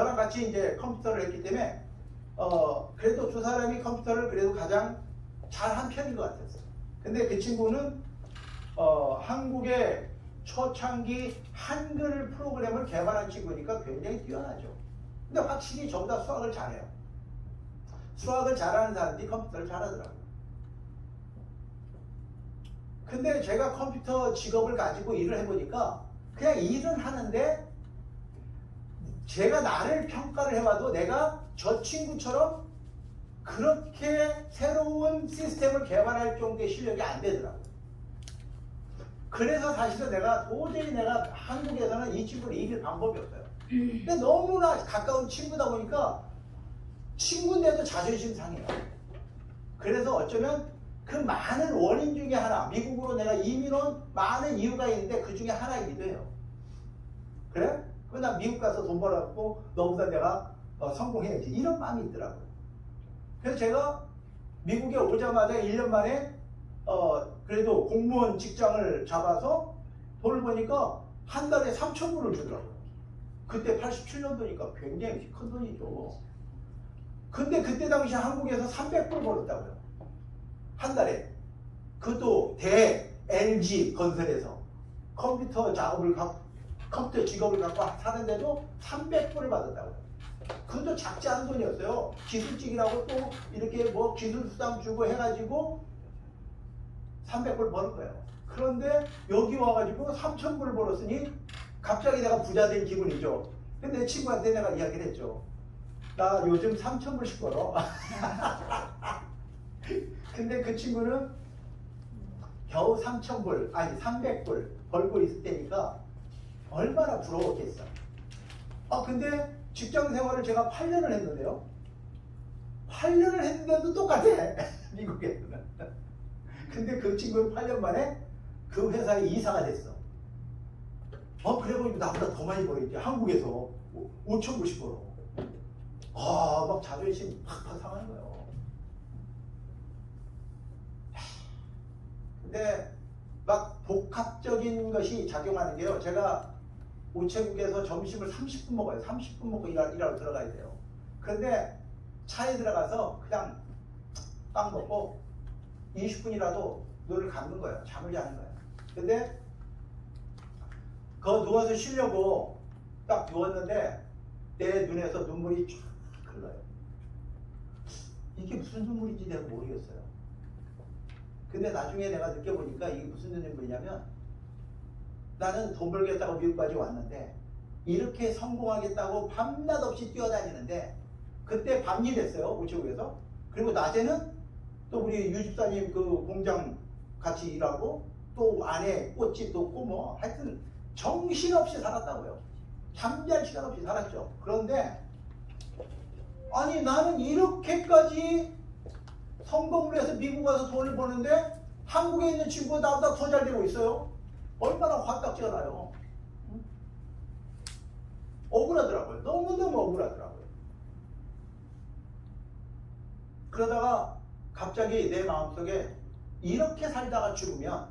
저랑 같이 이제 컴퓨터를 했기 때문에 그래도 두 사람이 컴퓨터를 그래도 가장 잘한 편인 것 같았어요. 근데 그 친구는 한국의 초창기 한글 프로그램을 개발한 친구니까 굉장히 뛰어나죠. 근데 확실히 저보다 수학을 잘해요. 수학을 잘하는 사람들이 컴퓨터를 잘하더라고요. 근데 제가 컴퓨터 직업을 가지고 일을 해보니까 그냥 일은 하는데 제가 나를 평가를 해봐도 내가 저 친구처럼 그렇게 새로운 시스템을 개발할 정도의 실력이 안 되더라고요. 그래서 사실은 내가 도저히 내가 한국에서는 이 친구를 이길 방법이 없어요. 근데 너무나 가까운 친구다 보니까 친구인데도 자존심 상해요. 그래서 어쩌면 그 많은 원인 중에 하나, 미국으로 내가 이민 온 많은 이유가 있는데 그 중에 하나이기도 해요. 그래? 그럼 나 미국 가서 돈 벌어갖고 너보다 내가 성공해야지. 이런 마음이 있더라고요. 그래서 제가 미국에 오자마자 1년 만에 그래도 공무원 직장을 잡아서 돈을 버니까 한 달에 3,000불을 주더라고요. 그때 87년도니까 굉장히 큰 돈이죠. 근데 그때 당시 한국에서 300불 벌었다고요. 한 달에. 그것도 대 LG 건설에서 컴퓨터 직업을 갖고 사는데도 300불을 받았다고요. 그것도 작지 않은 돈이었어요. 기술직이라고 또 이렇게 뭐 기술수당 주고 해가지고 300불 버는 거예요. 그런데 여기 와가지고 3,000불을 벌었으니 갑자기 내가 부자 된 기분이죠. 근데 내 친구한테 내가 이야기를 했죠. 나 요즘 3,000불씩 벌어. 근데 그 친구는 겨우 3,000불, 아니 300불 벌고 있을 때니까 얼마나 부러웠겠어. 근데 직장 생활을 제가 8년을 했는데요. 8년을 했는데도 똑같아. 미국에서는. 근데 그 친구는 8년 만에 그 회사에 이사가 됐어. 그래 보니까 나보다 더 많이 벌었지. 한국에서 5,000불씩 벌어. 막 자존심 팍팍 상하는 거예요. 근데 막 복합적인 것이 작용하는 게요. 제가 우체국에서 점심을 30분 먹어요. 30분 먹고 일하러 들어가야 돼요. 그런데 차에 들어가서 그냥 빵 먹고 20분이라도 눈을 감는 거예요. 잠을 자는 거예요. 근데 누워서 쉬려고 딱 누웠는데 내 눈에서 눈물이 쫙 흘러요. 이게 무슨 눈물인지 내가 모르겠어요. 근데 나중에 내가 느껴보니까 이게 무슨 눈물이냐면 나는 돈 벌겠다고 미국까지 왔는데 이렇게 성공하겠다고 밤낮 없이 뛰어다니는데 그때 밤일 했어요. 우체국에서. 그리고 낮에는 또 우리 유집사님 그 공장 같이 일하고 또 안에 꽃집도 없고 뭐 하여튼 정신없이 살았다고요. 잠잘 시간 없이 살았죠. 그런데 아니 나는 이렇게까지 성공을 해서 미국 가서 돈을 버는데 한국에 있는 친구가 나보다 더 잘 되고 있어요. 얼마나 화딱지가 나요. 억울하더라고요. 너무너무 억울하더라고요. 그러다가 갑자기 내 마음속에 이렇게 살다가 죽으면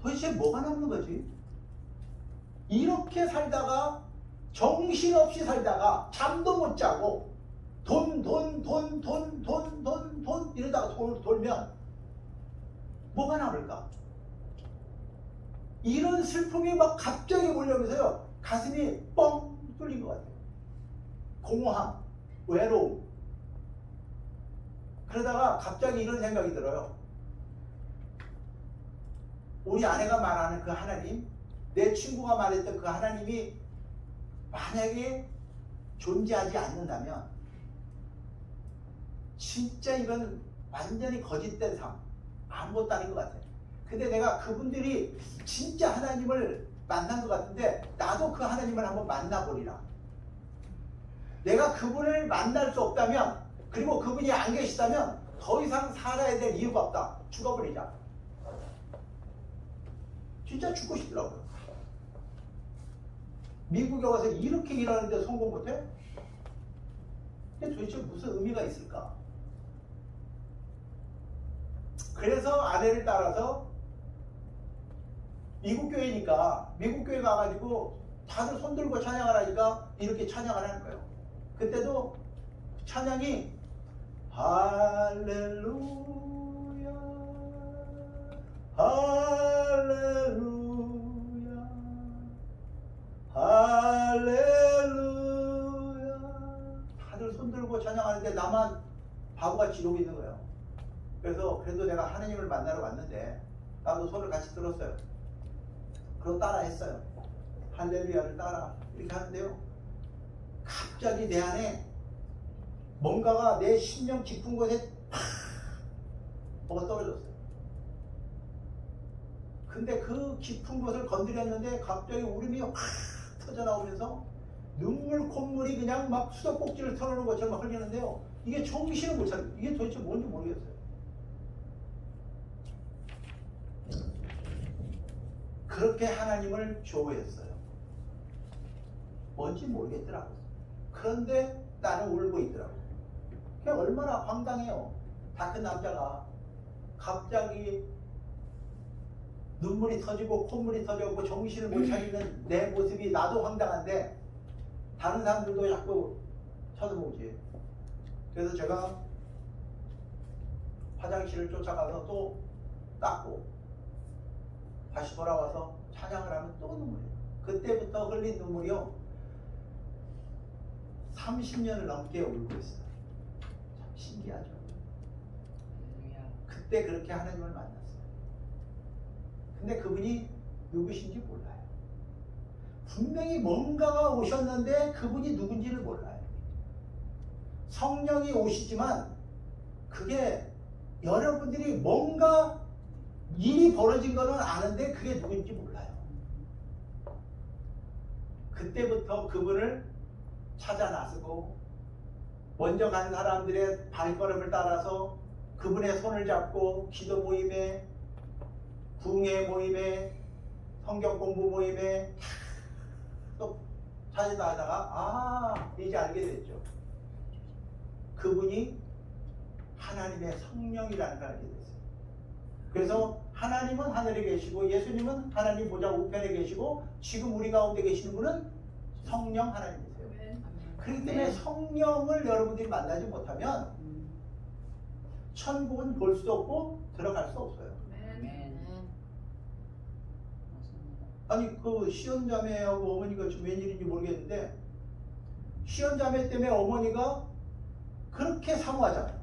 도대체 뭐가 남는 거지? 이렇게 살다가 정신없이 살다가 잠도 못 자고 돈 이러다가 돌면 뭐가 남을까? 이런 슬픔이 막 갑자기 몰려오면서요. 가슴이 뻥 뚫린 것 같아요. 공허함, 외로움. 그러다가 갑자기 이런 생각이 들어요. 우리 아내가 말하는 그 하나님, 내 친구가 말했던 그 하나님이 만약에 존재하지 않는다면 진짜 이건 완전히 거짓된 삶, 아무것도 아닌 것 같아요. 근데 내가 그분들이 진짜 하나님을 만난 것 같은데 나도 그 하나님을 한번 만나보리라. 내가 그분을 만날 수 없다면 그리고 그분이 안 계시다면 더 이상 살아야 될 이유가 없다. 죽어버리자. 진짜 죽고 싶더라고요. 미국에 와서 이렇게 일하는데 성공 못해? 근데 도대체 무슨 의미가 있을까? 그래서 아내를 따라서 미국 교회니까 미국 교회 가가지고 다들 손 들고 찬양하라니까 이렇게 찬양을 하는 거예요. 그때도 찬양이 할렐루야 할렐루야 할렐루야 다들 손 들고 찬양하는데 나만 바보같이 이러고 있는 거예요. 그래서 그래도 내가 하나님을 만나러 왔는데 나도 손을 같이 들었어요. 그럼 따라 했어요. 할렐루야를 따라 이렇게 하는데요. 갑자기 내 안에 뭔가가 내 심령 깊은 곳에 팍 뭐가 떨어졌어요. 근데 그 깊은 곳을 건드렸는데 갑자기 울음이 확 터져나오면서 눈물 콧물이 그냥 막 수도꼭지를 털어놓은 것처럼 흘리는데요. 이게 정신을 못 차려요. 이게 도대체 뭔지 모르겠어요. 그렇게 하나님을 좋아했어요. 뭔지 모르겠더라고요. 그런데 나는 울고 있더라고요. 그게 얼마나 황당해요. 다 큰 남자가 갑자기 눈물이 터지고 콧물이 터져고 정신을 못 차리는 내 모습이 나도 황당한데 다른 사람들도 자꾸 쳐다보지. 그래서 제가 화장실을 쫓아가서 또 닦고 다시 돌아와서 찬양을 하면 또 눈물이에요. 그때부터 흘린 눈물이요 30년을 넘게 울고 있어요. 참 신기하죠. 그때 그렇게 하나님을 만났어요. 근데 그분이 누구신지 몰라요. 분명히 뭔가가 오셨는데 그분이 누군지를 몰라요. 성령이 오시지만 그게 여러분들이 뭔가 일이 벌어진 거는 아는데 그게 누군지 몰라요. 그때부터 그분을 찾아 나서고 먼저 간 사람들의 발걸음을 따라서 그분의 손을 잡고 기도 모임에 궁예 모임에 성경 공부 모임에 또 찾아다니다가 이제 알게 됐죠. 그분이 하나님의 성령이라는 걸 알게 됐어요. 그래서 하나님은 하늘에 계시고 예수님은 하나님 보좌 우편에 계시고 지금 우리 가운데 계시는 분은 성령 하나님이세요. 그렇기 때문에 성령을 여러분들이 만나지 못하면 천국은 볼 수도 없고 들어갈 수 없어요. 아니 그 시연자매하고 어머니가 지금 웬일인지 모르겠는데 시연자매 때문에 어머니가 그렇게 사모하잖아요.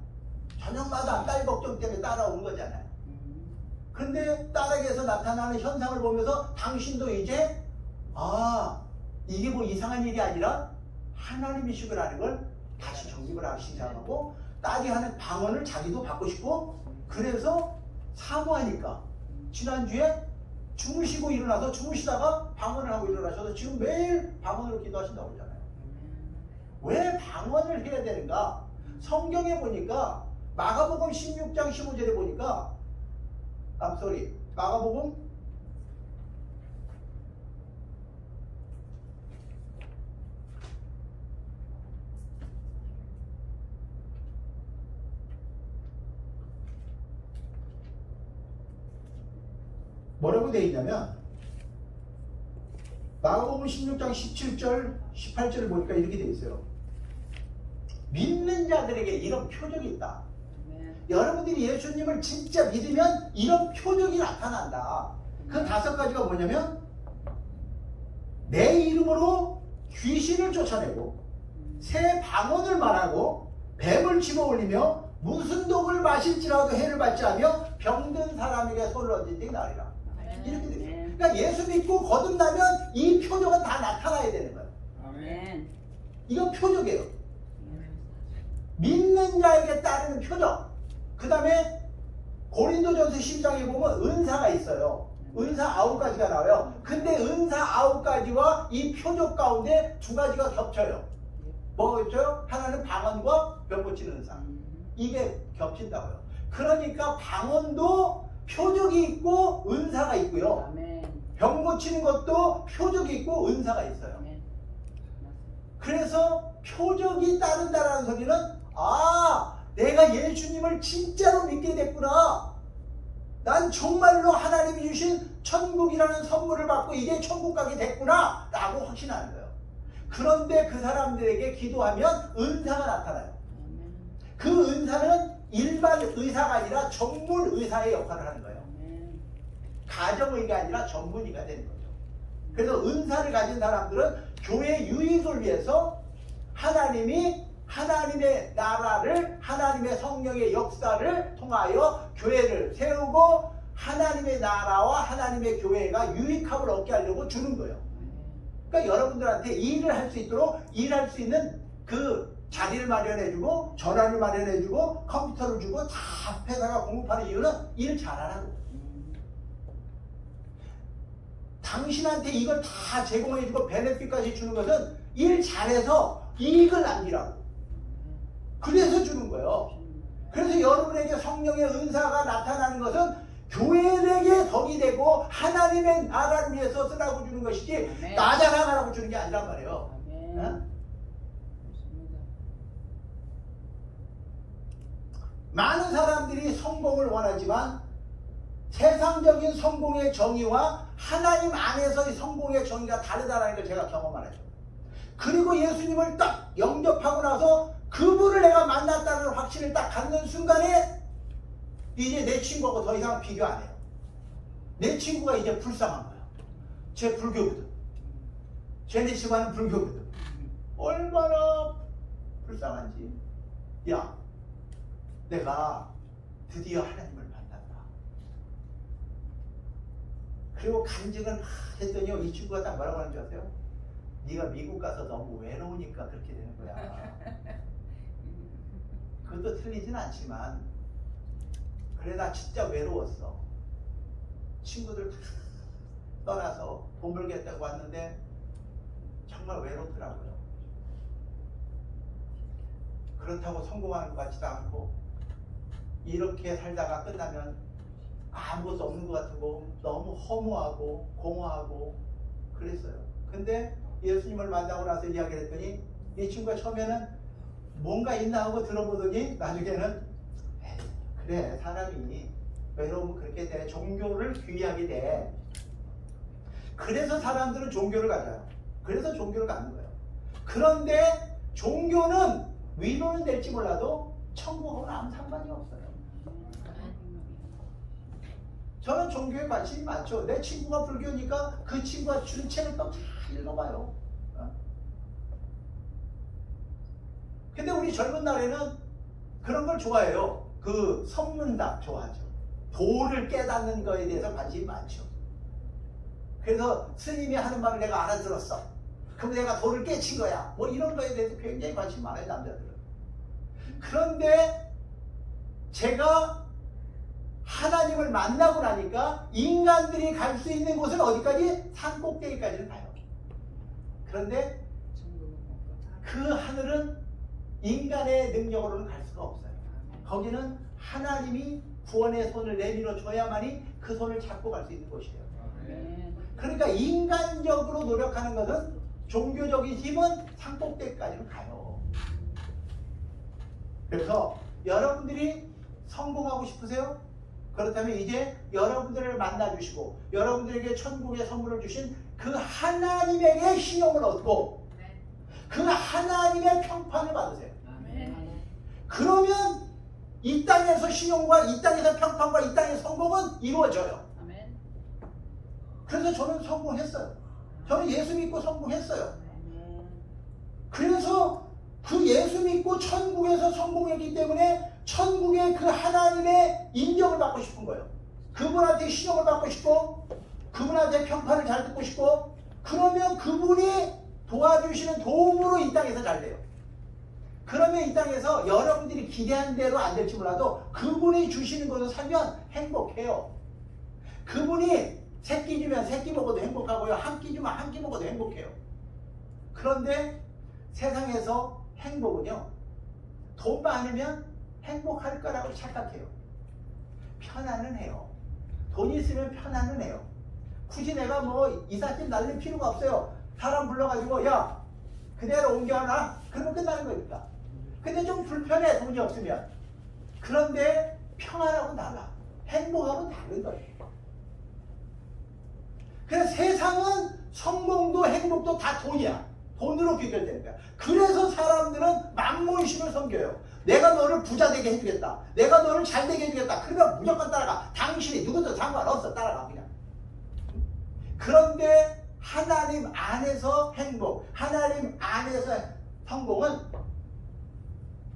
저녁마다 딸 걱정 때문에 따라온 거잖아요. 근데 딸에게서 나타나는 현상을 보면서 당신도 이제 이게 뭐 이상한 일이 아니라 하나님이시구나라는 걸 다시 정립을 하기 시작하고 딸이 하는 방언을 자기도 받고 싶고 그래서 사모하니까 지난주에 주무시고 일어나서 주무시다가 방언을 하고 일어나셔서 지금 매일 방언으로 기도하신다고 그러잖아요. 왜 방언을 해야 되는가? 성경에 보니까 마가복음 16장 15절에 보니까 마가복음 뭐라고 되어 있냐면 마가복음 16장 17절 18절을 보니까 이렇게 되어 있어요. 믿는 자들에게 이런 표적이 있다. 여러분들이 예수님을 진짜 믿으면 이런 표적이 나타난다. 그 5가지가 뭐냐면 내 이름으로 귀신을 쫓아내고 새 방언을 말하고 뱀을 집어올리며 무슨 독을 마실지라도 해를 받지 않으며 병든 사람에게 손을 얹은 데 나으리라. 이렇게 되죠. 그러니까 예수 믿고 거듭나면 이 표적은 다 나타나야 되는 거예요. 아멘. 이건 표적이에요. 믿는 자에게 따르는 표적. 그 다음에 고린도전서 10장에 보면 은사가 있어요. 은사 9가지가 나와요. 근데 은사 9가지와 이 표적 가운데 2가지가 겹쳐요. 뭐가 겹쳐요? 하나는 방언과 병 고치는 은사. 이게 겹친다고요. 그러니까 방언도 표적이 있고 은사가 있고요. 병 고치는 것도 표적이 있고 은사가 있어요. 그래서 표적이 따른다라는 소리는 내가 예수님을 진짜로 믿게 됐구나. 난 정말로 하나님이 주신 천국이라는 선물을 받고 이제 천국 가게 됐구나 라고 확신하는 거예요. 그런데 그 사람들에게 기도하면 은사가 나타나요. 그 은사는 일반 의사가 아니라 전문 의사의 역할을 하는 거예요. 가정의가 아니라 전문의가 되는 거죠. 그래서 은사를 가진 사람들은 교회 유익을 위해서 하나님의 나라를, 하나님의 성령의 역사를 통하여 교회를 세우고 하나님의 나라와 하나님의 교회가 유익함을 얻게 하려고 주는 거예요. 그러니까 여러분들한테 일을 할 수 있도록 일할 수 있는 그 자리를 마련해주고 전화를 마련해주고 컴퓨터를 주고 다 회사가 공급하는 이유는 일 잘하라고. 당신한테 이걸 다 제공해주고 베네핏까지 주는 것은 일 잘해서 이익을 남기라고. 그래서 주는 거예요. 그래서 여러분에게 성령의 은사가 나타나는 것은 교회에게 덕이 되고 하나님의 나라를 위해서 쓰라고 주는 것이지 나 자랑하라고 주는 게 아니란 말이에요. 어? 많은 사람들이 성공을 원하지만 세상적인 성공의 정의와 하나님 안에서의 성공의 정의가 다르다는 걸 제가 경험하죠. 그리고 예수님을 딱 영접하고 나서 그분을 내가 만났다는 확신을 딱 갖는 순간에 이제 내 친구하고 더 이상 비교 안 해요. 내 친구가 이제 불쌍한 거야. 쟤 불교거든. 쟤네 집안은 불교거든. 얼마나 불쌍한지. 야, 내가 드디어 하나님을 만났다. 그리고 간증을 막 했더니 이 친구가 딱 뭐라고 하는 줄 아세요? 네가 미국 가서 너무 외로우니까 그렇게 되는 거야. 그것도 틀리진 않지만 그래 나 진짜 외로웠어. 친구들 다 떠나서 돈 벌겠다고 왔는데 정말 외롭더라고요. 그렇다고 성공하는 것 같지도 않고 이렇게 살다가 끝나면 아무것도 없는 것 같고 너무 허무하고 공허하고 그랬어요. 근데 예수님을 만나고 나서 이야기를 했더니 이 친구가 처음에는 뭔가 있나 하고 들어보더니 나중에는 그래 사람이 외로우면 그렇게 돼. 종교를 귀하게 돼. 그래서 사람들은 종교를 가져요. 그래서 종교를 갖는 거예요. 그런데 종교는 위로는 될지 몰라도 천국하고는 아무 상관이 없어요. 저는 종교에 관심이 많죠. 내 친구가 불교니까 그 친구가 준 책을 또 다 읽어봐요. 근데 우리 젊은 날에는 그런 걸 좋아해요. 그 성문답 좋아하죠. 도를 깨닫는 거에 대해서 관심이 많죠. 그래서 스님이 하는 말을 내가 알아들었어. 그럼 내가 도를 깨친 거야. 뭐 이런 거에 대해서 굉장히 관심이 많아요, 남자들은. 그런데 제가 하나님을 만나고 나니까 인간들이 갈 수 있는 곳은 어디까지? 산 꼭대기까지는 가요. 그런데 그 하늘은 인간의 능력으로는 갈 수가 없어요. 거기는 하나님이 구원의 손을 내밀어 줘야만이 그 손을 잡고 갈 수 있는 곳이에요. 그러니까 인간적으로 노력하는 것은 종교적인 힘은 산꼭대기까지는 가요. 그래서 여러분들이 성공하고 싶으세요? 그렇다면 이제 여러분들을 만나주시고 여러분들에게 천국의 선물을 주신 그 하나님에게 신용을 얻고 그 하나님의 평판을 받으세요. 그러면 이 땅에서 신용과 이 땅에서 평판과 이 땅의 성공은 이루어져요. 그래서 저는 성공했어요. 저는 예수 믿고 성공했어요. 그래서 그 예수 믿고 천국에서 성공했기 때문에 천국의 그 하나님의 인정을 받고 싶은 거예요. 그분한테 신용을 받고 싶고 그분한테 평판을 잘 듣고 싶고 그러면 그분이 도와주시는 도움으로 이 땅에서 잘 돼요. 그러면 이 땅에서 여러분들이 기대한 대로 안 될지 몰라도 그분이 주시는 것을 살면 행복해요. 그분이 새끼 주면 새끼 먹어도 행복하고요. 한 끼 주면 한 끼 먹어도 행복해요. 그런데 세상에서 행복은요. 돈 많으면 행복할 거라고 착각해요. 편안은 해요. 돈 있으면 편안은 해요. 굳이 내가 뭐 이삿짐 날릴 필요가 없어요. 사람 불러가지고 야 그대로 옮겨놔. 그러면 끝나는 거니까. 근데 좀 불편해 돈이 없으면. 그런데 평안하고 달라. 행복하고 다른 거예요. 그래서 세상은 성공도 행복도 다 돈이야. 돈으로 비결되는 거야. 그래서 사람들은 만몬신을 섬겨요. 내가 너를 부자 되게 해주겠다. 내가 너를 잘 되게 해주겠다. 그러면 무조건 따라가. 당신이 누구든 상관없어. 따라가 그냥. 그런데 하나님 안에서 행복, 하나님 안에서 성공은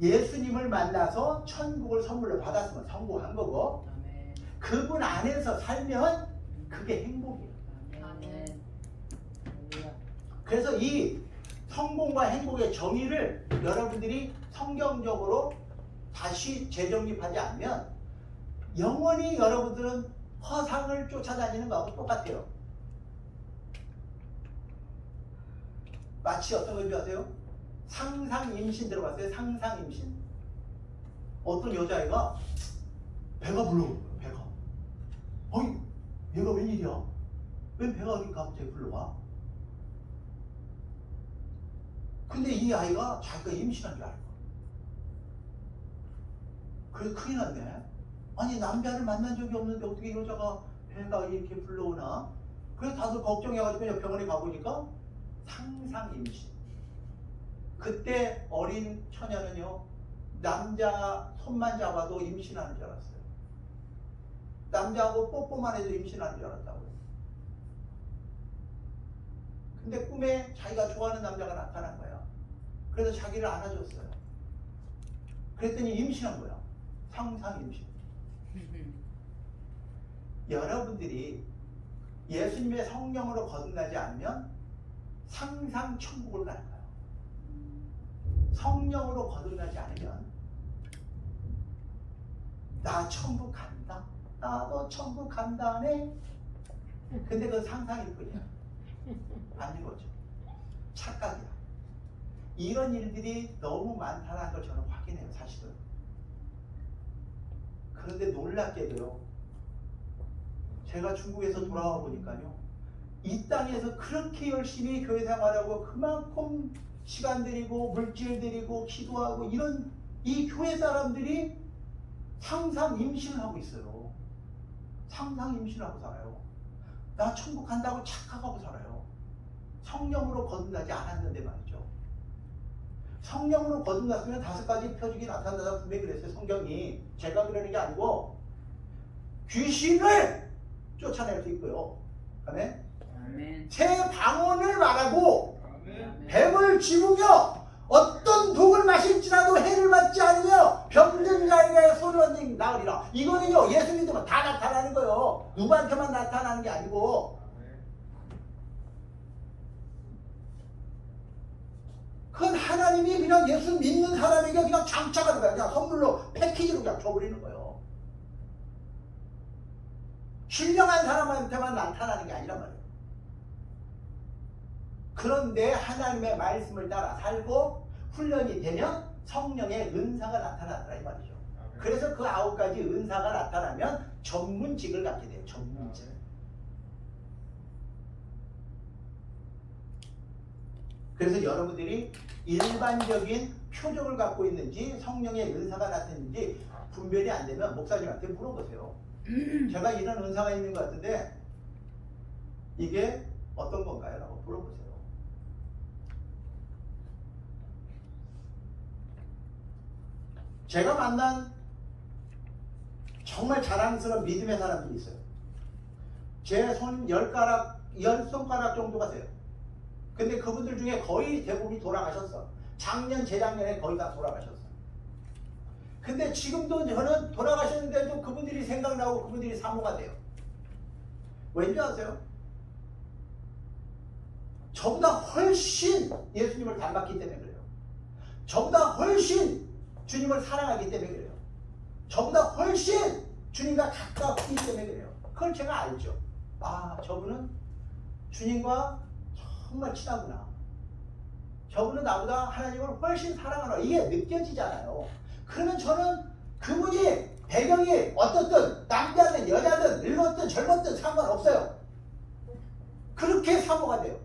예수님을 만나서 천국을 선물로 받았으면 성공한 거고, 그분 안에서 살면 그게 행복이에요. 그래서 이 성공과 행복의 정의를 여러분들이 성경적으로 다시 재정립하지 않으면 영원히 여러분들은 허상을 쫓아다니는 거하고 똑같아요. 마치 어떤 건지 아세요? 상상 임신 들어봤어요? 상상 임신. 어떤 여자애가 배가 불러오는 거예요. 배가. 어이, 얘가 웬일이야? 왜 배가 이렇게 갑자기 불러와? 근데 이 아이가 자기가 임신한 줄 알고. 그래서 큰일 났네. 아니, 남자를 만난 적이 없는데 어떻게 여자가 배가 이렇게 불러오나? 그래서 다들 걱정해가지고 병원에 가보니까 상상 임신. 그때 어린 처녀는요, 남자 손만 잡아도 임신하는 줄 알았어요. 남자하고 뽀뽀만 해도 임신하는 줄 알았다고요. 근데 꿈에 자기가 좋아하는 남자가 나타난 거야. 그래서 자기를 안아줬어요. 그랬더니 임신한 거야. 상상 임신. 여러분들이 예수님의 성령으로 거듭나지 않으면 상상 천국을 가는 거예요. 성령으로 거듭나지 않으면 나 천국 간다. 나도 천국 간다네. 근데 그건 상상일 뿐이야. 아닌 거죠. 착각이야. 이런 일들이 너무 많다는 걸 저는 확인해요. 사실은. 그런데 놀랍게도요, 제가 중국에서 돌아와 보니까요, 이 땅에서 그렇게 열심히 교회 생활하고 그만큼 시간 들이고 물질 들이고 기도하고 이런 이 교회 사람들이 상상 임신을 하고 있어요. 상상 임신을 하고 살아요. 나 천국 간다고 착각하고 살아요. 성령으로 거듭나지 않았는데 말이죠. 성령으로 거듭났으면 5가지 표적이 나타난다고 분명히 그랬어요. 성경이. 제가 그러는 게 아니고 귀신을 쫓아낼 수 있고요. 아멘. 새 방언을 말하고 뱀을 집으며 어떤 독을 마실지라도 해를 받지 않으며 병든 자에게 소리를 나으리라. 이거는요, 예수 믿으면 다 나타나는 거예요. 누구한테만 나타나는 게 아니고. 그건 하나님이 그냥 예수 믿는 사람에게 그냥 장착하는 거야. 그냥 선물로 패키지로 그냥 줘버리는 거예요. 신령한 사람한테만 나타나는 게 아니란 말이에요. 그런데 하나님의 말씀을 따라 살고 훈련이 되면 성령의 은사가 나타나더라 이 말이죠. 그래서 그 9가지 은사가 나타나면 전문직을 갖게 돼요. 전문직. 그래서 여러분들이 일반적인 표적을 갖고 있는지 성령의 은사가 나타났는지 분별이 안 되면 목사님한테 물어보세요. 제가 이런 은사가 있는 것 같은데 이게 어떤 건가요? 라고 물어보세요. 제가 만난 정말 자랑스러운 믿음의 사람들이 있어요. 제 손 10손가락 정도가 돼요. 근데 그분들 중에 거의 대부분이 돌아가셨어. 작년, 재작년에 거의 다 돌아가셨어. 근데 지금도 저는 돌아가셨는데도 그분들이 생각나고 그분들이 사모가 돼요. 왠지 아세요? 저보다 훨씬 예수님을 닮았기 때문에 그래요. 저보다 훨씬 주님을 사랑하기 때문에 그래요. 저보다 훨씬 주님과 가깝기 때문에 그래요. 그걸 제가 알죠. 아, 저분은 주님과 정말 친하구나. 저분은 나보다 하나님을 훨씬 사랑하나. 이게 느껴지잖아요. 그러면 저는 그분이 배경이 어떻든 남자든 여자든 늙었든 젊었든 상관없어요. 그렇게 사모가 돼요.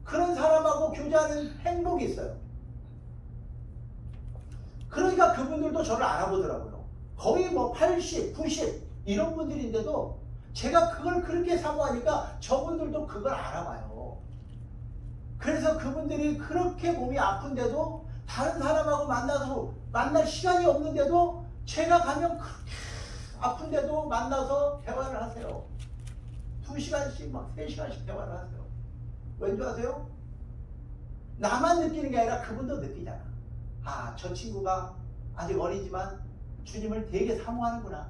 그런 사람하고 교제하는 행복이 있어요. 그러니까 그분들도 저를 알아보더라고요. 거의 뭐 80, 90 이런 분들인데도 제가 그걸 그렇게 사모하니까 저분들도 그걸 알아봐요. 그래서 그분들이 그렇게 몸이 아픈데도 다른 사람하고 만나서 만날 시간이 없는데도 제가 가면 그렇게 아픈데도 만나서 대화를 하세요. 2시간씩 막 3시간씩 대화를 하세요. 왠지 아세요? 나만 느끼는 게 아니라 그분도 느끼잖아. 아, 저 친구가 아직 어리지만 주님을 되게 사모하는구나.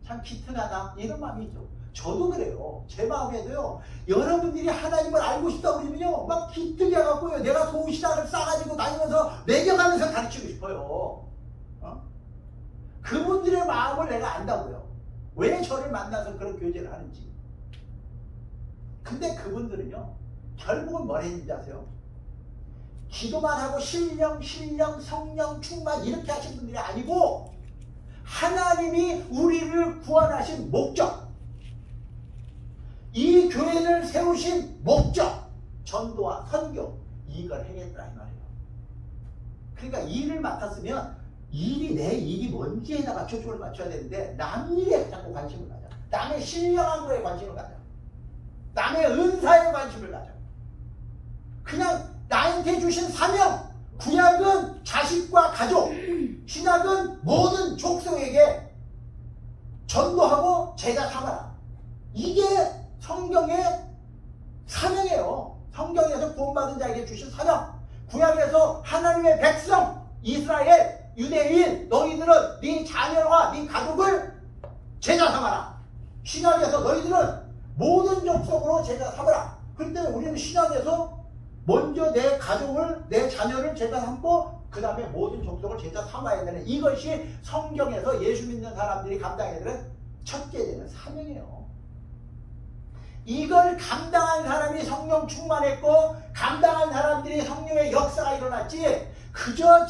참 기특하다. 이런 마음이 있죠. 저도 그래요. 제 마음에도요. 여러분들이 하나님을 알고 싶다고 그러면요. 막 기특해갖고요. 내가 도시락을 싸가지고 다니면서 먹여가면서 가르치고 싶어요. 그분들의 마음을 내가 안다고요. 왜 저를 만나서 그런 교제를 하는지. 근데 그분들은요. 결국은 뭘 했는지 아세요? 기도만 하고 신령, 성령 충만 이렇게 하신 분들이 아니고 하나님이 우리를 구원하신 목적, 이 교회를 세우신 목적, 전도와 선교, 이걸 행했더라 이 말이에요. 그러니까 일을 맡았으면 내 일이 뭔지에다가 초점을 맞춰야 되는데 남 일에 자꾸 관심을 가져. 남의 신령한 거에 관심을 가져. 남의 은사에 관심을 가져. 그냥 나한테 주신 사명, 구약은 자식과 가족, 신약은 모든 족속에게 전도하고 제자 삼아라. 이게 성경의 사명이에요. 성경에서 구원받은 자에게 주신 사명. 구약에서 하나님의 백성, 이스라엘, 유대인, 너희들은 네 자녀와 네 가족을 제자 삼아라. 신약에서 너희들은 모든 족속으로 제자 삼아라. 그렇기 때문에 우리는 신약에서 먼저 내 가족을, 내 자녀를 제자 삼고 그 다음에 모든 족속을 제자 삼아야 되는, 이것이 성경에서 예수 믿는 사람들이 감당해야 되는 첫째 되는 사명이에요. 이걸 감당한 사람이 성령 충만했고 감당한 사람들이 성령의 역사가 일어났지, 그저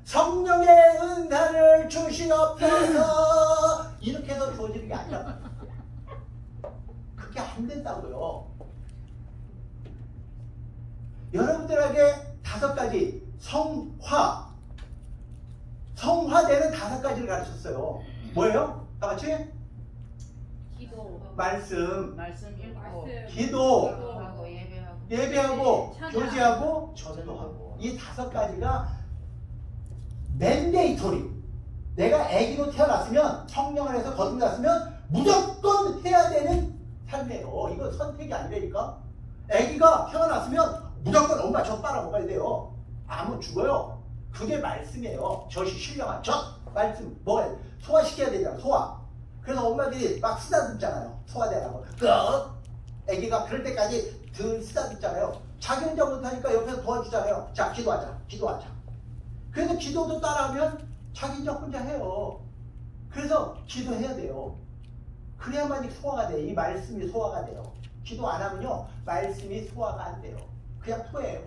성령의 은사를 주시옵소서 이렇게 해서 주어지는 게 아니라 그게 안 된다고요. 여러분들에게 5가지 성화되는 5가지를 가르쳤어요. 뭐예요? 다 같이? 기도, 말씀 읽고, 기도, 기도하고 예배하고, 찬양, 교제하고, 전도하고. 이 5가지가 맨데이토리. 내가 아기로 태어났으면, 성령 안에서 거듭났으면 무조건 해야 되는 삶이에요. 이거 선택이 아니라니까. 아기가 태어났으면 무조건 엄마 젖 빨아먹어야 돼요. 아무 죽어요. 그게 말씀이에요. 젖이 신령한 젖, 말씀 먹어야 돼. 소화시켜야 되잖아. 소화. 그래서 엄마들이 막 쓰다듬잖아요. 소화되라고. 아기가 그럴 때까지 덜 쓰다듬잖아요. 자기 혼자 못하니까 옆에서 도와주잖아요. 자, 기도하자. 그래서 기도도 따라하면 자기 이제 혼자 해요. 그래서 기도해야 돼요. 그래야만 소화가 돼. 이 말씀이 소화가 돼요. 기도 안 하면요, 말씀이 소화가 안 돼요. 그냥 토해요.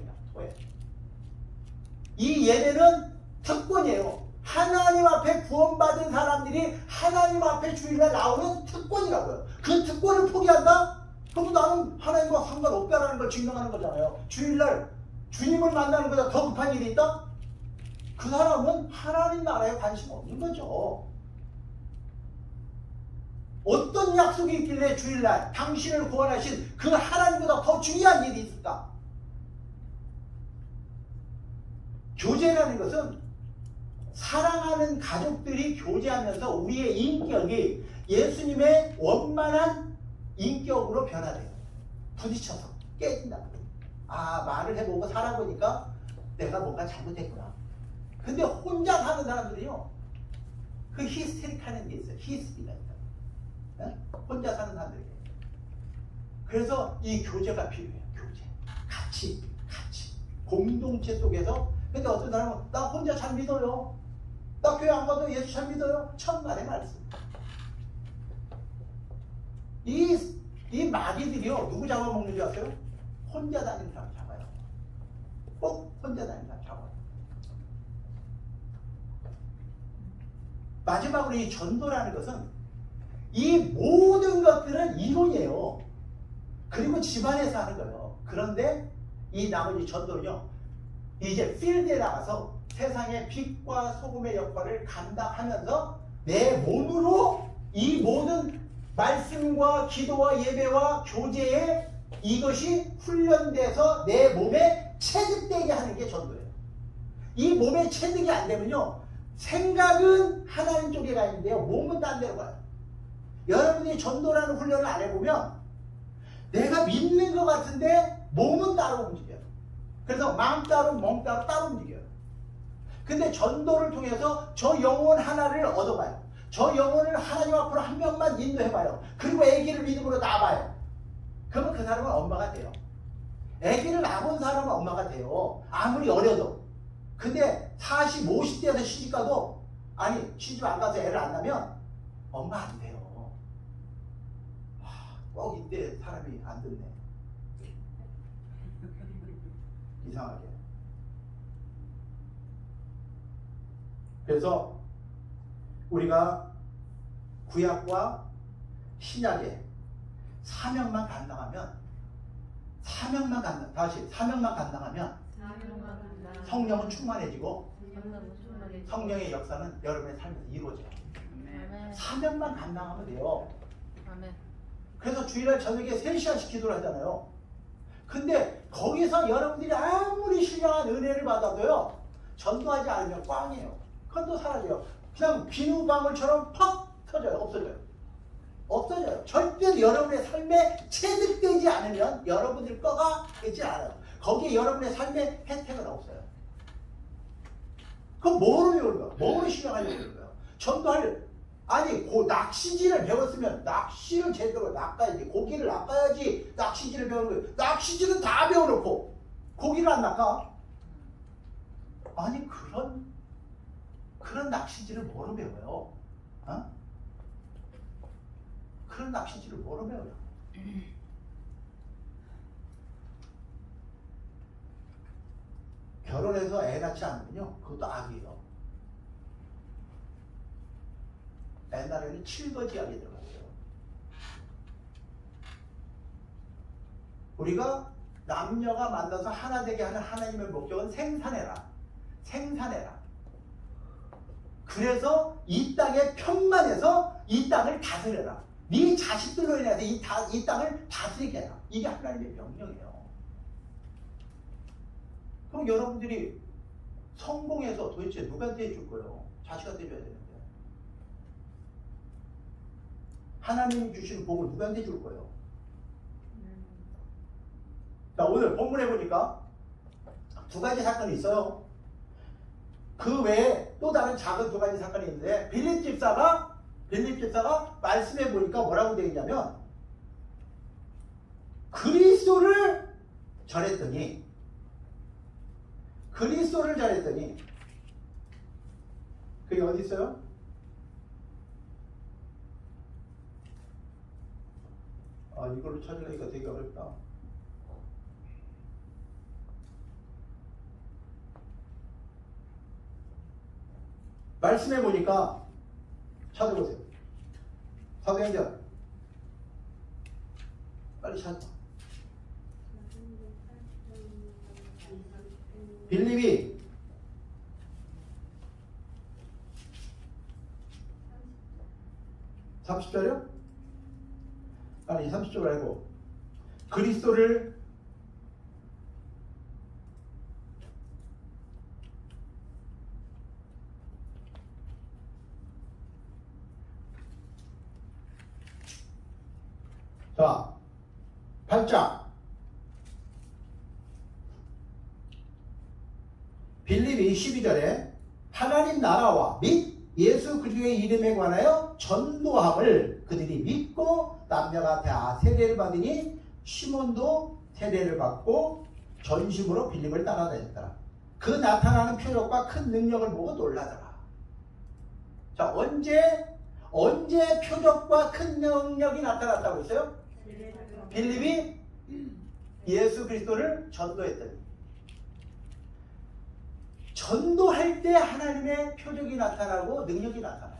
이 예배는 특권이에요. 하나님 앞에 구원받은 사람들이 하나님 앞에 주일날 나오는 특권이라고요. 그 특권을 포기한다? 그럼 나는 하나님과 상관없다라는 걸 증명하는 거잖아요. 주일날 주님을 만나는 것보다 더 급한 일이 있다? 그 사람은 하나님 나라에 관심 없는 거죠. 어떤 약속이 있길래 주일날 당신을 구원하신 그 하나님보다 더 중요한 일이 있을까? 교제라는 것은 사랑하는 가족들이 교제하면서 우리의 인격이 예수님의 원만한 인격으로 변화돼요. 부딪혀서 깨진다. 아, 말을 해보고 살아보니까 내가 뭔가 잘못했구나. 근데 혼자 사는 사람들이요, 그 히스테릭하는 게 있어요. 히스테리가 있어요. 네? 혼자 사는 사람들에게. 그래서 이 교제가 필요해요. 교제. 같이. 공동체 속에서. 근데 어떤 사람은 나 혼자 잘 믿어요. 나 교회 안 가도 예수 잘 믿어요. 천만의 말씀. 이 마귀들이요, 누구 잡아먹는 줄 아세요? 혼자 다니는 사람 잡아요. 꼭 혼자 다니는 사람 잡아요. 마지막으로 이 전도라는 것은 이 모든 것들은 이론이에요. 그리고 집안에서 하는 거예요. 그런데 이 나머지 전도는요, 이제 필드에 나가서 세상의 빛과 소금의 역할을 감당하면서 내 몸으로 이 모든 말씀과 기도와 예배와 교제에 이것이 훈련돼서 내 몸에 체득되게 하는 게 전도예요. 이 몸에 체득이 안 되면요, 생각은 하나님 쪽에 가 있는데요, 몸은 딴 데로 가요. 여러분이 전도라는 훈련을 안 해보면 내가 믿는 것 같은데 몸은 따로 움직여요. 그래서 마음 따로 몸 따로 움직여요. 근데 전도를 통해서 저 영혼 하나를 얻어봐요. 저 영혼을 하나님 앞으로 한 명만 인도해봐요. 그리고 아기를 믿음으로 낳아봐요. 그러면 그 사람은 엄마가 돼요. 아기를 낳은 사람은 엄마가 돼요. 아무리 어려도. 근데 40, 50대에서 시집가도, 아니 시집 안 가서 애를 안 낳으면 엄마 안 돼요. 꼭 이때 사람이 안 듣네. 이상하게. 그래서 우리가 구약과 신약에 사명만 감당하면 성령은 충만해지고 성령의 역사는 여러분의 삶에서 이루어져요. 사명만 감당하면 돼요. 그래서 주일날 저녁에 3시간씩 기도를 하잖아요. 근데 거기서 여러분들이 아무리 신령한 은혜를 받아도요, 전도하지 않으면 꽝이에요. 그건 또 사라져요. 그냥 비누방울처럼 팍 터져요. 없어져요. 절대로 여러분의 삶에 체득되지 않으면 여러분들 거가 되지 않아요. 거기에 여러분의 삶의 혜택은 없어요. 그럼 뭐로 배우는 거야? 뭐로 신령하려고 배우는 거야? 전도할, 아니 낚시질을 배웠으면 낚시를 제대로 낚아야지. 고기를 낚아야지 낚시질을 배우는 거예요. 낚시질은 다 배워놓고 고기를 안 낚아? 아니 그런 낚시질을 뭐로 배워요? 어? 그런 낚시질을 뭐로 배워요? 결혼해서 애 낳지 않으면요, 그것도 악이에요. 옛날에는 칠거지약이 들어갔어요. 우리가 남녀가 만나서 하나 되게 하는 하나님의 목적은 생산해라. 그래서 이 땅에 평만해서 이 땅을 다스려라. 네 자식들로 인해서 이 땅을 다스리게 해라. 이게 하나님의 명령이에요. 그럼 여러분들이 성공해서 도대체 누구한테 해줄 거예요? 자식한테 해줘야 되는데. 하나님이 주시는 복을 누구한테 줄 거예요? 자, 오늘 본문에 보니까 2가지 사건이 있어요. 그 외에 또 다른 작은 2가지 사건이 있는데, 빌립 집사가 말씀해 보니까 뭐라고 되어 있냐면, 그리스도를 전했더니 그게 어디 있어요? 이걸로 찾으려니까 되게 어렵다. 말씀해 보니까 찾아보세요. 사도행전 빨리 찾아. 빌립이 30절이요? 아니 30절 말고 그리스도를 자 8장 빌립이 12절에 하나님 나라와 및 예수 그리스도의 이름에 관하여 전도함을 그들이 믿고 남녀가 다 세례를 받으니 시몬도 세례를 받고 전심으로 빌립을 따라다녔더라. 그 나타나는 표적과 큰 능력을 보고 놀라더라. 자, 언제 표적과 큰 능력이 나타났다고 했어요? 빌립이 예수 그리스도를 전도했더니. 전도할 때 하나님의 표적이 나타나고 능력이 나타나요.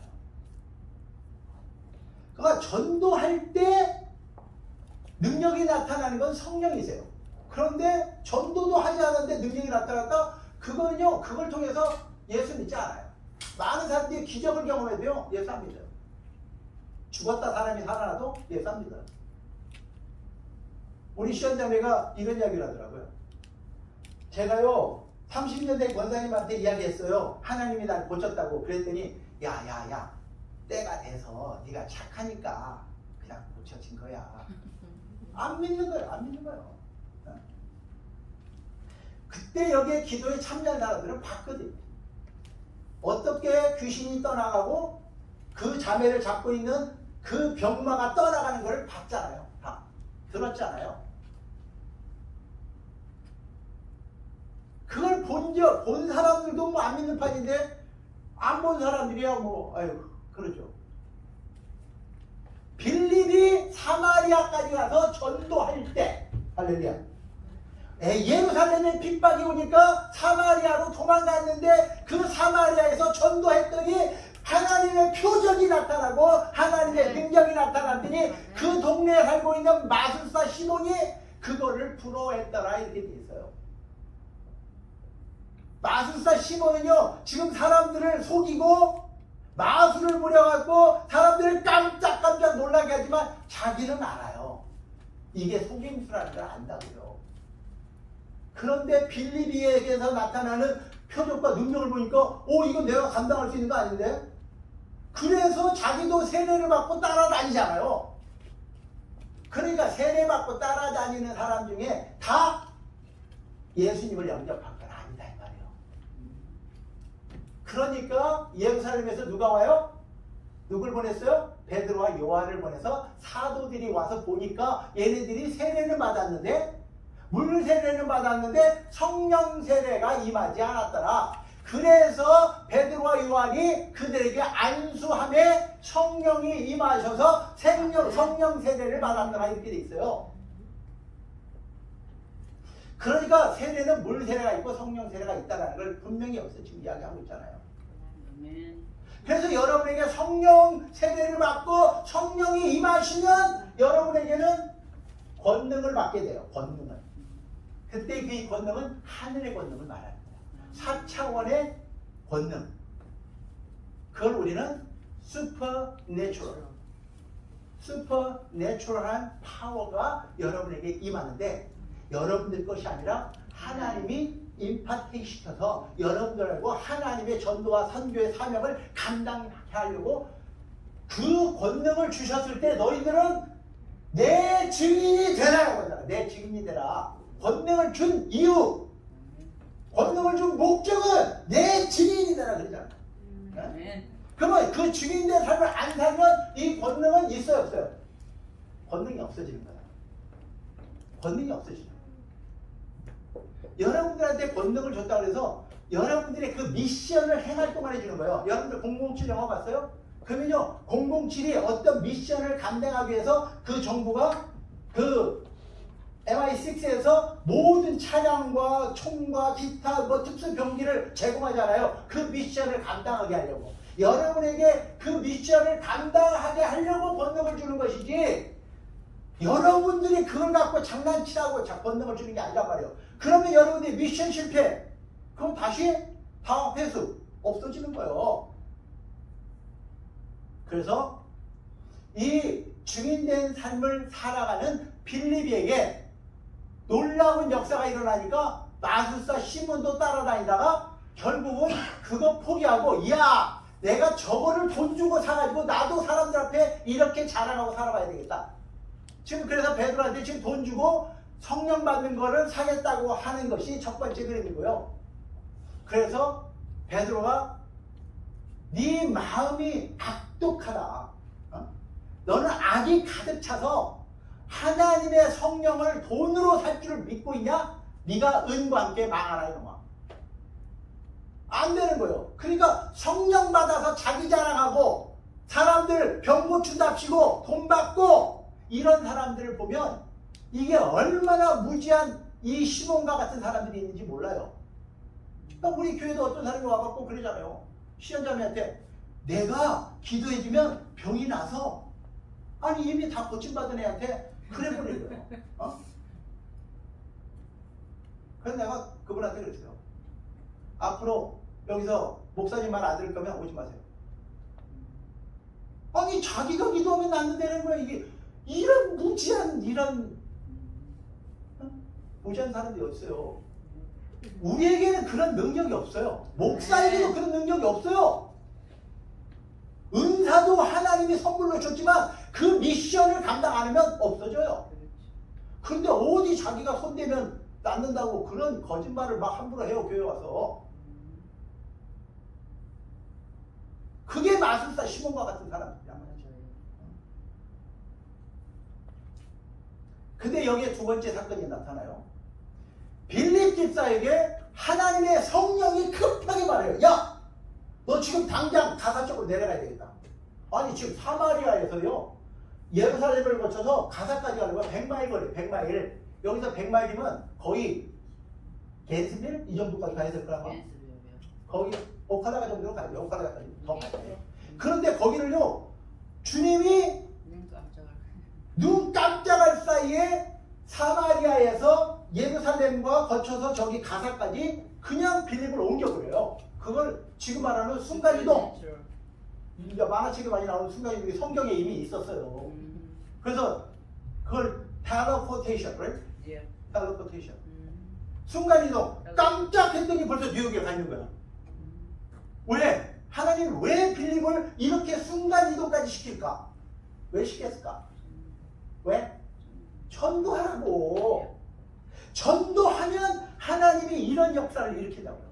그러니까 전도할 때 능력이 나타나는 건 성령이세요. 그런데 전도도 하지 않았는데 능력이 나타났다? 그거는요, 그걸 통해서 예수 믿지 않아요. 많은 사람들이 기적을 경험해도요, 예수 안 믿어요. 죽었다 사람이 살아나도 예수 안 믿어요. 우리 시원자매가 이런 이야기를 하더라고요. 제가요 30년 된 권사님한테 이야기했어요. 하나님이 날 고쳤다고. 그랬더니 야야야 때가 돼서 네가 착하니까 그냥 고쳐진 거야. 안 믿는 거예요. 안 믿는 거예요. 그때 여기에 기도에 참여한 사람들은 봤거든요. 어떻게 귀신이 떠나가고 그 자매를 잡고 있는 그 병마가 떠나가는 걸 봤잖아요. 다 들었잖아요. 그걸 본 사람들도 뭐 안 믿는 판인데 안 본 사람들이야 뭐 아유 그러죠. 빌립이 사마리아까지 가서 전도할 때 할렐루야. 예루살렘에 핍박이 오니까 사마리아로 도망갔는데 그 사마리아에서 전도했더니 하나님의 표적이 나타나고 하나님의 능력이 나타났더니 그 동네에 살고 있는 마술사 시몬이 그거를 부러워했더라 이렇게 돼 있어요. 마술사 시몬은요 지금 사람들을 속이고 마술을 부려갖고 사람들을 깜짝깜짝 놀라게 하지만 자기는 알아요. 이게 속임수라는 걸 안다고요. 그런데 빌립에게서 나타나는 표적과 능력을 보니까 이거 내가 감당할 수 있는 거 아닌데? 그래서 자기도 세례를 받고 따라다니잖아요. 그러니까 세례받고 따라다니는 사람 중에 다 예수님을 영접한 건 아니다 이 말이에요. 그러니까 예루살렘에서 누가 와요? 누굴 보냈어요? 베드로와 요한을 보내서 사도들이 와서 보니까 얘네들이 세례를 받았는데 물 세례는 받았는데 성령 세례가 임하지 않았더라. 그래서 베드로와 요한이 그들에게 안수함에 성령이 임하셔서 성령 세례를 받았더라 이렇게 돼 있어요. 그러니까 세례는 물 세례가 있고 성령 세례가 있다는 걸 분명히 여기서 지금 이야기하고 있잖아요. 그래서 여러분에게 성령 세례를 받고 성령이 임하시면 여러분에게는 권능을 받게 돼요. 권능을. 그때 그 권능은 하늘의 권능을 말합니다. 4차원의 권능. 그걸 우리는 슈퍼내추럴한 파워가 여러분에게 임하는데 여러분들 것이 아니라 하나님이 임파트 시켜서 여러분들하고 하나님의 전도와 선교의 사명을 감당하게 하려고 그 권능을 주셨을 때 너희들은 내 증인이 되라. 내 증인이 되라. 권능을 준 이유, 권능을 준 목적은 내 증인이 되라 그러잖아. 그러면 그 증인된 삶을 안 살면 이 권능은 있어요 없어요? 권능이 없어지는 거야. 권능이 없어지는 거야. 여러분들한테 권능을 줬다고 해서 여러분들의 그 미션을 행할 동안 해주는 거예요. 여러분들 007 영화 봤어요? 그러면요 007이 어떤 미션을 감당하기 위해서 그 정부가 그 MI6에서 모든 차량과 총과 기타 특수 병기를 제공하잖아요. 그 미션을 감당하게 하려고. 여러분에게 그 미션을 감당하게 하려고 권능을 주는 것이지 여러분들이 그걸 갖고 장난치라고 권능을 주는 게 아니란 말이에요. 그러면 여러분들이 미션 실패. 그럼 다시 다 회수. 없어지는 거예요. 그래서 이 증인된 삶을 살아가는 빌립에게 놀라운 역사가 일어나니까 마술사 시몬도 따라다니다가 결국은 그거 포기하고 야 내가 저거를 돈 주고 사가지고 나도 사람들 앞에 이렇게 자랑하고 살아가야 되겠다. 지금 그래서 베드로한테 지금 돈 주고 성령 받는 거를 사겠다고 하는 것이 첫 번째 그림이고요. 그래서 베드로가 네 마음이 악독하다. 너는 악이 가득 차서 하나님의 성령을 돈으로 살 줄을 믿고 있냐? 네가 은과 함께 망하라 이놈아. 안 되는 거예요. 그러니까 성령 받아서 자기 자랑하고 사람들 병 고춘답시고 돈 받고 이런 사람들을 보면 이게 얼마나 무지한 이 시몬과 같은 사람들이 있는지 몰라요. 그러니까 우리 교회도 어떤 사람이 와갖고 그러잖아요. 시연자매한테 내가 기도해주면 병이 나서 아니 이미 다 고침받은 애한테 그래 버린 거예요. 그래서 내가 그분한테 그랬어요. 앞으로 여기서 목사님 말 안 들을 거면 오지 마세요. 아니 아니 자기가 기도하면 낫는다는 거야. 이게 이런 무지한 이런 무지한 사람들이 없어요. 우리에게는 그런 능력이 없어요. 목사에게도 그런 능력이 없어요. 은사도 하나님이 선물로 줬지만 그 미션을 감당 안 하면 없어져요. 그런데 어디 자기가 손대면 낫는다고 그런 거짓말을 막 함부로 해요. 교회 와서. 그게 마술사 시몬과 같은 사람들이란 말이죠. 근데 여기에 두 번째 사건이 나타나요. 빌립 집사에게 하나님의 성령이 급하게 말해요. 야! 너 지금 당장 가사 쪽으로 내려가야 되겠다. 아니 지금 사마리아에서요. 예루살렘을 거쳐서 가사까지 가는 거야. 100마일 거리, 100마일. 여기서 100마일이면 거의 게스빌? 이 정도까지 가야 될 거라고. 거기 오카다가 정도로 가야 돼요. 오카다가까지 더 가야 돼요. 그런데 거기를요. 주님이 눈 깜짝할 사이에 사마리아에서 예루살렘과 거쳐서 저기 가사까지 그냥 빌립을 옮겨버려요. 그걸 지금 말하는 순간이동. 이제 만화책에 많이 나오는 순간이동이 성경에 이미 있었어요. 그래서 그걸 teleportation, right? teleportation. 순간이동. 깜짝 했더니 벌써 뉴욕에 가 있는 거야. 왜? 하나님 왜 빌립을 이렇게 순간이동까지 시킬까? 왜 시켰을까? 왜? 전도하라고. 전도하면 하나님이 이런 역사를 일으킨다고요.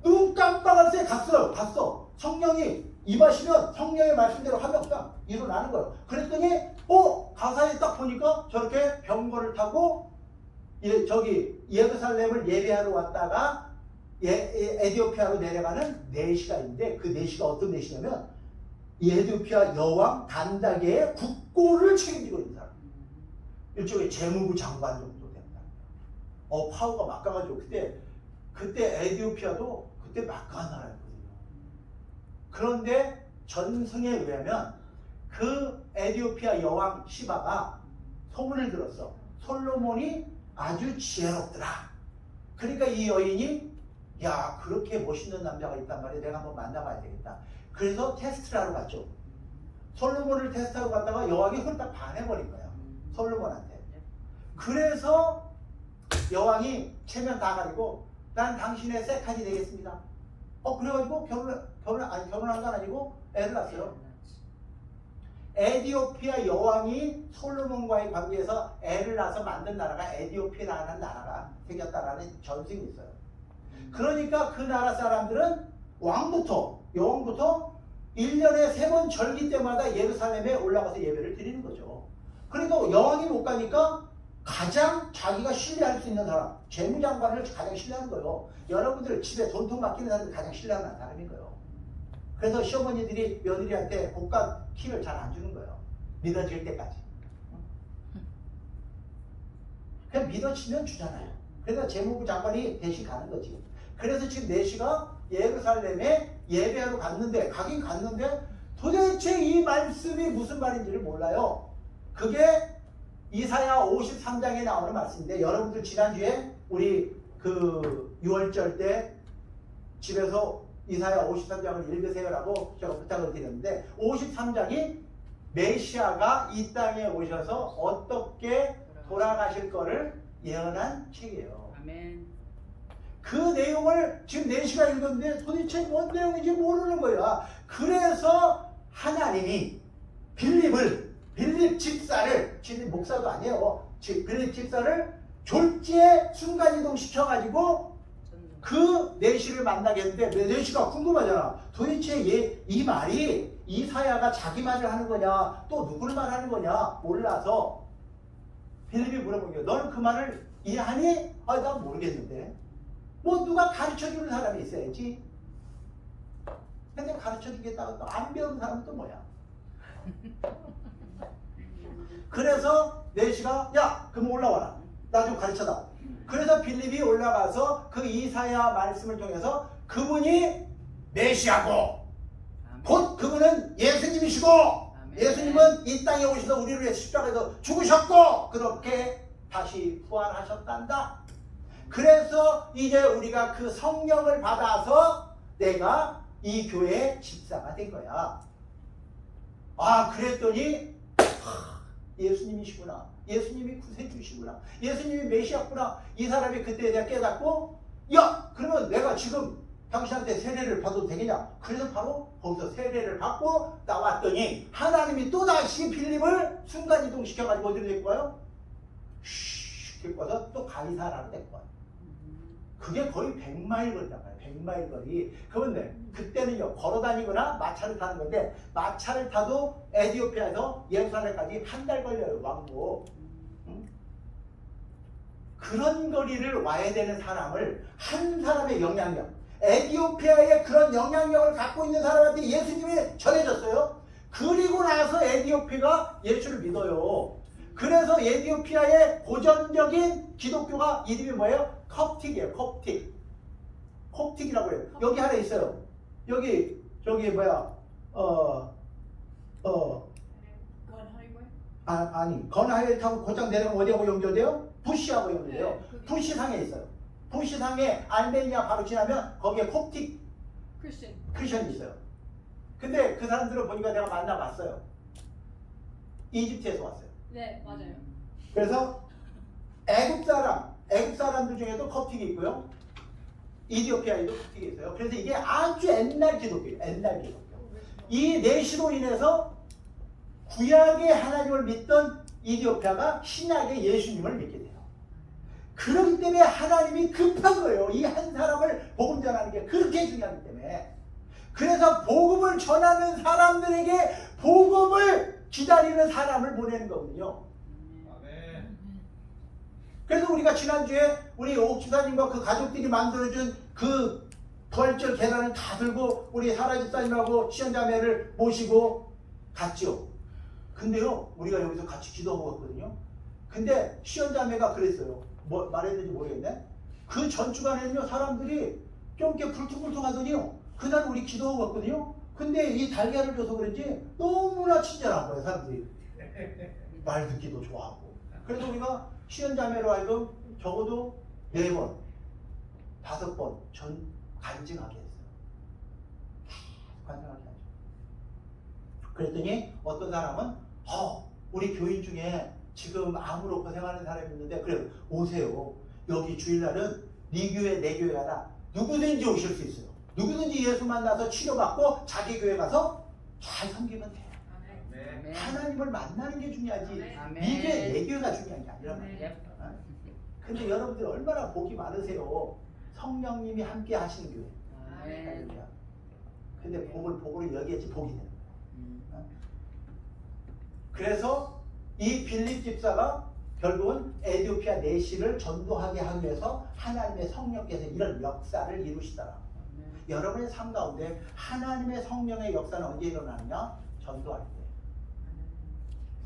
눈 깜빡할 때 갔어. 성령이 임하시면 성령의 말씀대로 화력상 일어나는 거예요. 그랬더니 가사에 딱 보니까 저렇게 병거를 타고 저기 예루살렘을 예배하러 왔다가 에디오피아로 내려가는 내시가 있는데 그 내시가 어떤 내시냐면 에디오피아 여왕 간다게의 국고를 책임지고 있는 사람. 일종의 재무부 장관 정도 됩니다. 파워가 막강하죠. 그때 에디오피아도 그때 막강한 나라였거든요. 그런데 전승에 의하면 그 에디오피아 여왕 시바가 소문을 들었어. 솔로몬이 아주 지혜롭더라. 그러니까 이 여인이 야 그렇게 멋있는 남자가 있단 말이야. 내가 한번 만나봐야 되겠다. 그래서 테스트를 하러 갔죠. 솔로몬을 테스트하러 갔다가 여왕이 홀딱 반해버린 거야. 솔로몬한테. 그래서 여왕이 체면 다 가리고 난 당신의 세칸이 되겠습니다. 그래가지고 결혼한 건 아니고 애를 낳았어요. 에디오피아 여왕이 솔로몬과의 관계에서 애를 낳아서 만든 나라가 에디오피아라는 나라가 생겼다라는 전승이 있어요. 그러니까 그 나라 사람들은 여왕부터 1년에 3번 절기 때마다 예루살렘에 올라가서 예배를 드리는 거죠. 그리고 여왕이 못 가니까 가장 자기가 신뢰할 수 있는 사람, 재무장관을 가장 신뢰하는 거예요. 여러분들 집에 돈통 맡기는 사람들 가장 신뢰하는 사람인 거예요. 그래서 시어머니들이 며느리한테 고가 키를 잘 안 주는 거예요. 믿어질 때까지. 그냥 믿어지면 주잖아요. 그래서 재무부 장관이 대신 가는 거지. 그래서 지금 내시가 예루살렘에 예배하러 가긴 갔는데 도대체 이 말씀이 무슨 말인지를 몰라요. 그게 이사야 53장에 나오는 말씀인데 여러분들 지난주에 우리 그 6월절 때 집에서 이사야 53장을 읽으세요라고 제가 부탁을 드렸는데 53장이 메시아가 이 땅에 오셔서 어떻게 돌아가실 거를 예언한 책이에요. 아멘. 그 내용을 지금 4시간 읽었는데 도대체 뭔 내용인지 모르는 거야. 그래서 하나님이 빌립 집사를, 목사도 아니에요. 빌립 집사를 졸지에 순간이동 시켜가지고 그 내시를 만나게 했는데 내시가 궁금하잖아. 도대체 이 말이 이사야가 자기 말을 하는 거냐 또 누굴 말하는 거냐 몰라서 빌립이 물어본 거야. 너는 그 말을 이해하니? 난 모르겠는데. 뭐 누가 가르쳐주는 사람이 있어야지. 근데 가르쳐주겠다고 또 안 배운 사람은 또 뭐야? 그래서 내시가 그럼 올라와라. 나 좀 가르쳐다. 그래서 빌립이 올라가서 그 이사야 말씀을 통해서 그분이 메시아고 곧 그분은 예수님이시고 예수님은 이 땅에 오셔서 우리를 위해 십자가에서 죽으셨고 그렇게 다시 부활하셨단다. 그래서 이제 우리가 그 성령을 받아서 내가 이 교회의 집사가 된 거야. 아, 그랬더니 예수님이시구나. 예수님이 구세주시구나. 예수님이 메시아구나. 이 사람이 그때 내가 깨닫고, 야, 그러면 내가 지금 당신한테 세례를 받아도 되겠냐? 그래서 바로 거기서 세례를 받고 나왔더니 하나님이 또다시 빌립을 순간이동시켜가지고 어디로 데리고 가요? 슉 데리고 가서 또 가이사라로 데리고 가요. 그게 거의 100마일 거리란 말이에요. 100마일 거리. 그런데 그때는요, 걸어다니거나 마차를 타는 건데, 마차를 타도 에티오피아에서 예루살렘까지 한 달 걸려요, 왕복. 응? 그런 거리를 와야 되는 사람을 한 사람의 영향력, 에티오피아의 그런 영향력을 갖고 있는 사람한테 예수님이 전해졌어요. 그리고 나서 에티오피아가 예수를 믿어요. 그래서 에티오피아의 고전적인 기독교가 이름이 뭐예요? 콥틱이에요. 콥틱. 콥틱이라고 해요. 여기 하나 있어요. 여기 저기 뭐야? 아니 건하일 타고 곧장 내려가면 어디하고 연결돼요? 부시하고 연결돼요. 네, 부시상에 있어요. 부시상에 알메니아 바로 지나면 거기에 콥틱 크리스천이 있어요. 근데 그 사람들을 보니까 내가 만나봤어요. 이집트에서 왔어요. 네, 맞아요. 그래서 애국 사람들 중에도 콥틱이 있고요. 이디오피아에도 콥틱이 있어요. 그래서 이게 아주 옛날 기독교예요. 옛날 기독교. 이 내시로 인해서 구약의 하나님을 믿던 이디오피아가 신약의 예수님을 믿게 돼요. 그렇기 때문에 하나님이 급한 거예요. 이 한 사람을 복음 전하는 게 그렇게 중요하기 때문에. 그래서 복음을 전하는 사람들에게 복음을 기다리는 사람을 보내는 거거든요. 그래서 우리가 지난주에 우리 옥집사님과 그 가족들이 만들어준 그 부활절 계란을 다 들고 우리 사라 집사님하고 시연자매를 모시고 갔죠. 근데요, 우리가 여기서 같이 기도하고 갔거든요. 근데 시연자매가 그랬어요. 뭐 말했는지 모르겠네. 그 전 주간에는요, 사람들이 좀 이렇게 불퉁불퉁하더니요. 그날 우리 기도하고 갔거든요. 근데 이 달걀을 줘서 그런지 너무나 친절한 거예요, 사람들이. 말 듣기도 좋아하고. 그래서 우리가 시연자매로 하여금 적어도 4번, 5번 간증하게 했어요. 간증하게 하죠. 그랬더니 어떤 사람은 우리 교인 중에 지금 암으로 고생하는 사람이 있는데 그래 오세요. 여기 주일날은 네 교회 내 교회 하나 누구든지 오실 수 있어요. 누구든지 예수 만나서 치료받고 자기 교회 가서 잘 섬기면 돼요. 아멘. 하나님을 만나는 게 중요하지 아멘. 네 교회 내 교회가 중요한 게 아니란 아멘. 말이에요. 근데 여러분들 얼마나 복이 많으세요. 성령님이 함께 하시는 교회. 아멘. 근데 복을 복으로 여기야지 복이 되는 거예요. 그래서 이 빌립 집사가 결국은 에티오피아 내시를 전도하게 하기 위해서 하나님의 성령께서 이런 역사를 이루시더라. 여러분의 삶 가운데 하나님의 성령의 역사는 언제 일어나느냐? 전도할 때,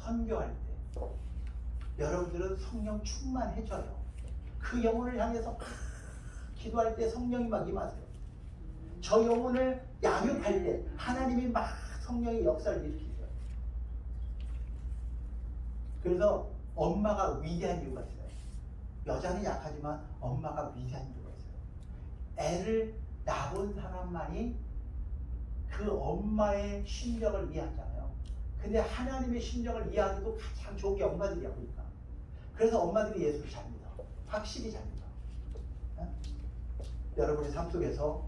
선교할 때. 여러분들은 성령 충만해져요. 그 영혼을 향해서 막 기도할 때 성령이 막 임하세요. 저 영혼을 양육할 때 하나님이 막 성령의 역사를 일으키세요. 그래서 엄마가 위대한 이유가 있어요. 여자는 약하지만 엄마가 위대한 이유가 있어요. 애를 낳은 사람만이 그 엄마의 심정을 이해하잖아요. 근데 하나님의 심정을 이해하기도 가장 좋은 게 엄마들이야 보니까. 그래서 엄마들이 예수를 잘 믿어. 확실히 잘 믿어. 여러분의 삶 속에서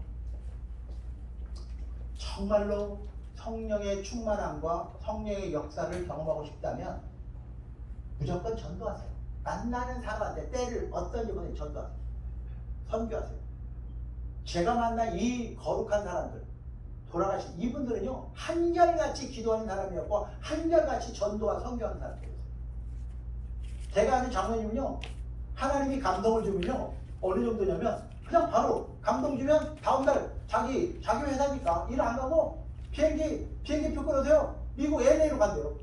정말로 성령의 충만함과 성령의 역사를 경험하고 싶다면 무조건 전도하세요. 만나는 사람한테 때를 어떤 이번에 전도하세요. 선교하세요. 제가 만난 이 거룩한 사람들, 돌아가신 이분들은요, 한결같이 기도하는 사람이었고 한결같이 전도와 선교하는 사람이었어요. 제가 아는 장로님은요, 하나님이 감동을 주면요, 어느 정도냐면 그냥 바로 감동 주면 다음날 자기 회사니까 일 안 가고 비행기표 끊어서요, 미국 LA로 간대요.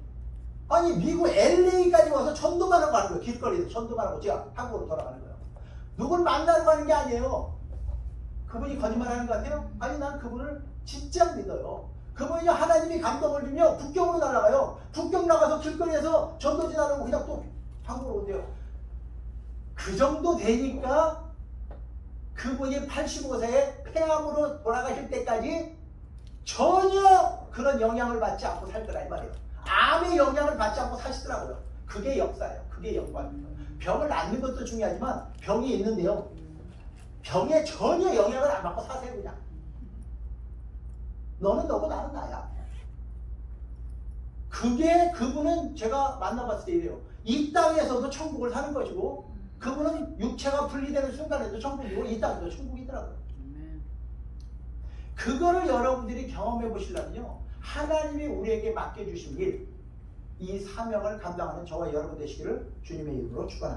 아니 미국 LA까지 와서 전도만 하고 가는 거예요. 길거리에서 전도만 하고 제가 한국으로 돌아가는 거예요. 누굴 만나러 가는 게 아니에요. 그분이 거짓말하는 것 같아요? 아니 난 그분을 진짜 믿어요. 그분이 하나님이 감동을 주면 북경으로 날아가요. 북경 나가서 길거리에서 전도지 나르고 그냥 또 한국으로 온대요. 그 정도 되니까 그분이 85세에 폐암으로 돌아가실 때까지 전혀 그런 영향을 받지 않고 살 거라 이 말이에요. 암의 영향을 받지 않고 사시더라고요. 그게 역사예요. 그게 역사입니다. 병을 낫는 것도 중요하지만 병이 있는데요. 병에 전혀 영향을 안 받고 사세요 그냥. 너는 너고 나는 나야. 그게 그분은 제가 만나봤을 때 이래요. 이 땅에서도 천국을 사는 것이고 그분은 육체가 분리되는 순간에도 천국이고 이 땅에도 천국이더라고요. 그거를 여러분들이 경험해 보시려면요. 하나님이 우리에게 맡겨주신 일, 이 사명을 감당하는 저와 여러분 되시기를 주님의 이름으로 축원합니다.